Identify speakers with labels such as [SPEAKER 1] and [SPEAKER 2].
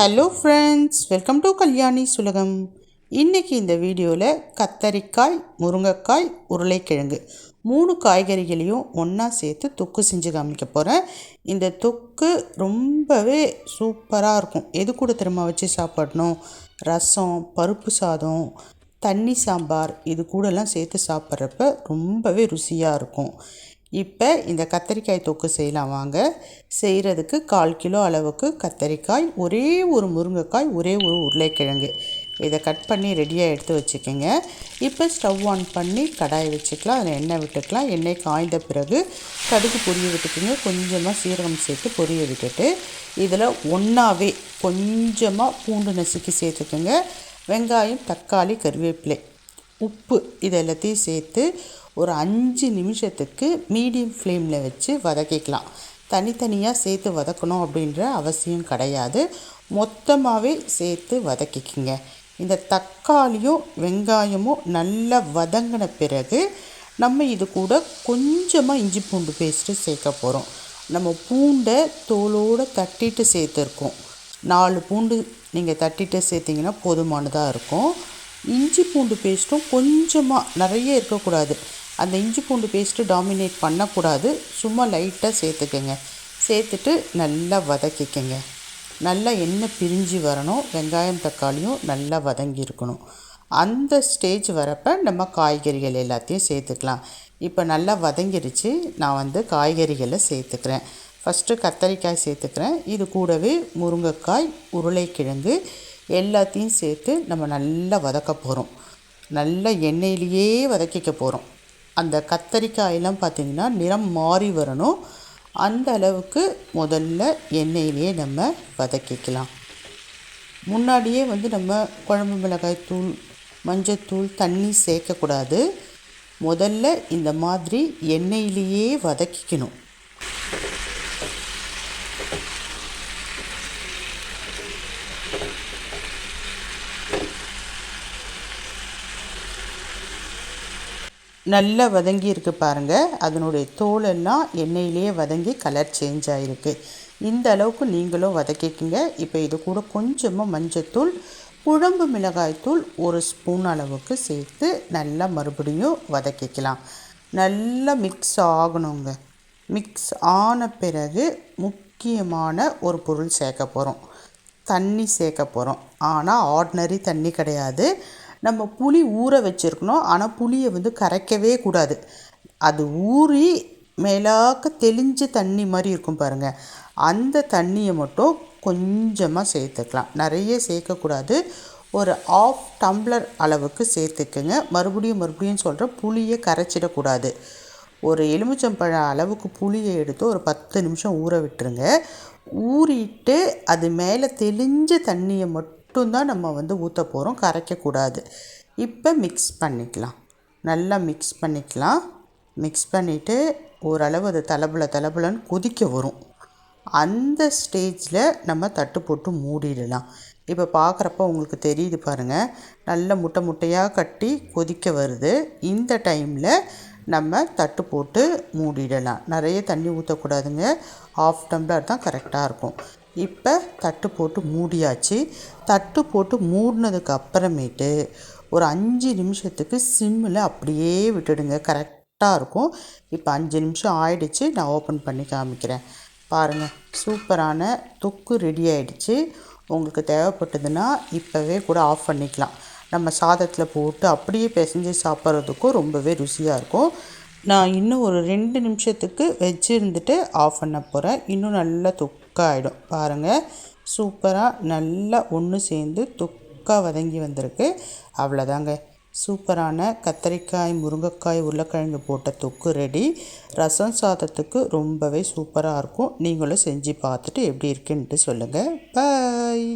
[SPEAKER 1] Hello friends, welcome to Kalyani Sulagam. இன்றைக்கி இந்த வீடியோவில் கத்தரிக்காய், முருங்கைக்காய், உருளைக்கிழங்கு 3 காய்கறிகளையும் ஒன்றா சேர்த்து தொக்கு செஞ்சு காமிக்க போகிறேன். இந்த தொக்கு ரொம்பவே சூப்பராக இருக்கும். எது கூட திரும்ப வச்சு சாப்பிடணும், ரசம், பருப்பு சாதம், தண்ணி சாம்பார் இது கூடலாம் சேர்த்து சாப்பிட்றப்ப ரொம்பவே ருசியாக இருக்கும். இப்போ இந்த கத்தரிக்காய் தொக்கு செய்யலாம் வாங்க. செய்கிறதுக்கு 1/4 கிலோ அளவுக்கு கத்தரிக்காய், ஒரே ஒரு முருங்கைக்காய், ஒரே ஒரு உருளைக்கிழங்கு இதை கட் பண்ணி ரெடியாக எடுத்து வச்சுக்கோங்க. இப்போ ஸ்டவ் ஆன் பண்ணி கடாயை வச்சுக்கலாம். அதில் எண்ணெய் விட்டுக்கலாம். எண்ணெய் காய்ந்த பிறகு கடுகு பொரிய விட்டுக்குங்க. கொஞ்சமாக சீரகம் சேர்த்து பொரிய விட்டுட்டு இதில் ஒன்றாவே கொஞ்சமாக பூண்டு நசுக்கி சேர்த்துக்குங்க. வெங்காயம், தக்காளி, கருவேப்பிலை, உப்பு இது எல்லாத்தையும் சேர்த்து ஒரு 5 நிமிஷத்துக்கு மீடியம் ஃப்ளேமில் வச்சு வதக்கிக்கலாம். தனித்தனியாக சேர்த்து வதக்கணும் அப்படின்ற அவசியம் கிடையாது. மொத்தமாகவே சேர்த்து வதக்கிக்குங்க. இந்த தக்காளியும் வெங்காயமும் நல்லா வதங்கின பிறகு நம்ம இது கூட கொஞ்சமாக இஞ்சி பூண்டு பேஸ்ட்டு சேர்க்க போகிறோம். நம்ம பூண்டை தோலோடு தட்டிட்டு சேர்த்துருக்கோம். 4 பூண்டு நீங்கள் தட்டிட்டு சேர்த்திங்கன்னா போதுமானதாக இருக்கும். இஞ்சி பூண்டு பேஸ்ட்டும் கொஞ்சமாக, நிறைய இருக்கக்கூடாது. அந்த இஞ்சி பூண்டு பேஸ்ட்டு டாமினேட் பண்ணக்கூடாது. சும்மா லைட்டாக சேர்த்துக்கங்க. சேர்த்துட்டு நல்லா வதக்கிக்கங்க. நல்லா எண்ணெய் பிரிஞ்சு வரணும். வெங்காயம் தக்காளியும் நல்லா வதங்கி இருக்கணும். அந்த ஸ்டேஜ் வரப்போ நம்ம காய்கறிகள் எல்லாத்தையும் சேர்த்துக்கலாம். இப்போ நல்லா வதங்கிடுச்சு. நான் காய்கறிகளை சேர்த்துக்கிறேன். ஃபஸ்ட்டு கத்தரிக்காய் சேர்த்துக்கிறேன். இது கூடவே முருங்கைக்காய், உருளைக்கிழங்கு எல்லாத்தையும் சேர்த்து நம்ம நல்லா வதக்க போகிறோம். நல்லா எண்ணெயிலேயே வதக்கிக்க போகிறோம். அந்த கத்தரிக்காயெல்லாம் பார்த்திங்கன்னா நிறம் மாறி வரணும். அந்த அளவுக்கு முதல்ல எண்ணெயிலேயே நம்ம வதக்கிக்கலாம். முன்னாடியே நம்ம குழம்பு மிளகாய் தூள், மஞ்சத்தூள், தண்ணி சேர்க்கக்கூடாது. முதல்ல இந்த மாதிரி எண்ணெயிலேயே வதக்கிக்கணும். நல்லா வதங்கி இருக்குது பாருங்கள். அதனுடைய தோலெல்லாம் எண்ணெயிலேயே வதங்கி கலர் சேஞ்ச் ஆகிருக்கு. இந்த அளவுக்கு நீங்களும் வதக்கிக்கிங்க. இப்போ இது கூட கொஞ்சமாக மஞ்சத்தூள், குழம்பு மிளகாய்த்தூள் 1 ஸ்பூன் அளவுக்கு சேர்த்து நல்லா மறுபடியும் வதக்கிக்கலாம். நல்லா மிக்ஸ் ஆகணுங்க. மிக்ஸ் ஆன பிறகு முக்கியமான ஒரு பொருள் சேர்க்க போகிறோம். தண்ணி சேர்க்க போகிறோம். ஆனால் ஆர்டினரி தண்ணி கிடையாது. நம்ம புளி ஊற வச்சுருக்கணும். ஆனால் புளியை கரைக்கவே கூடாது. அது ஊறி மேலாக்க தெளிஞ்ச தண்ணி மாதிரி இருக்கும் பாருங்கள். அந்த தண்ணியை மட்டும் கொஞ்சமாக சேர்த்துக்கலாம். நிறைய சேர்க்கக்கூடாது. ஒரு 1/2 டம்ளர் அளவுக்கு சேர்த்துக்குங்க. மறுபடியும் சொல்கிறேன், புளியை கரைச்சிடக்கூடாது. ஒரு எலுமிச்சம்பழம் அளவுக்கு புளியை எடுத்து ஒரு 10 நிமிஷம் ஊற விட்டுருங்க. ஊறிட்டு அது மேலே தெளிஞ்ச தண்ணியை மட்டும்தான் நம்ம ஊற்ற போகிறோம். கரைக்கக்கூடாது. இப்போ மிக்ஸ் பண்ணிக்கலாம். நல்லா மிக்ஸ் பண்ணிக்கலாம். மிக்ஸ் பண்ணிவிட்டு ஓரளவு அது தலபலன்னு கொதிக்க வரும். அந்த ஸ்டேஜில் நம்ம தட்டு போட்டு மூடிடலாம். இப்போ பார்க்குறப்ப உங்களுக்கு தெரியுது பாருங்கள். நல்ல முட்டையாக கட்டி கொதிக்க வருது. இந்த டைமில் நம்ம தட்டு போட்டு மூடிடலாம். நிறைய தண்ணி ஊற்றக்கூடாதுங்க. 1/2 டம்ளர் தான் கரெக்டாக இருக்கும். இப்போ தட்டு போட்டு மூடியாச்சு. தட்டு போட்டு மூடினதுக்கு அப்புறமேட்டு ஒரு 5 நிமிஷத்துக்கு சிம்மில் அப்படியே விட்டுடுங்க. கரெக்டாக இருக்கும். இப்போ 5 நிமிஷம் ஆயிடுச்சு. நான் ஓப்பன் பண்ணி காமிக்கிறேன். பாருங்கள், சூப்பரான தொக்கு ரெடி ஆகிடுச்சு. உங்களுக்கு தேவைப்பட்டதுன்னா இப்போவே கூட ஆஃப் பண்ணிக்கலாம். நம்ம சாதத்தில் போட்டு அப்படியே பிசைஞ்சு சாப்பிட்றதுக்கும் ரொம்பவே ருசியாக இருக்கும். நான் இன்னும் ஒரு 2 நிமிஷத்துக்கு வச்சுருந்துட்டு ஆஃப் பண்ண போகிறேன். இன்னும் நல்லா தொக்காயிடும். பாருங்கள், சூப்பராக நல்லா ஒன்று சேர்ந்து தொக்காக வதங்கி வந்திருக்கு. அவ்வளோதாங்க. சூப்பரான கத்தரிக்காய், முருங்கைக்காய், உருளைக்கிழங்கு போட்ட தொக்கு ரெடி. ரசம் சாதத்துக்கு ரொம்பவே சூப்பராக இருக்கும். நீங்களும் செஞ்சு பார்த்துட்டு எப்படி இருக்குன்ட்டு சொல்லுங்கள். பாய்.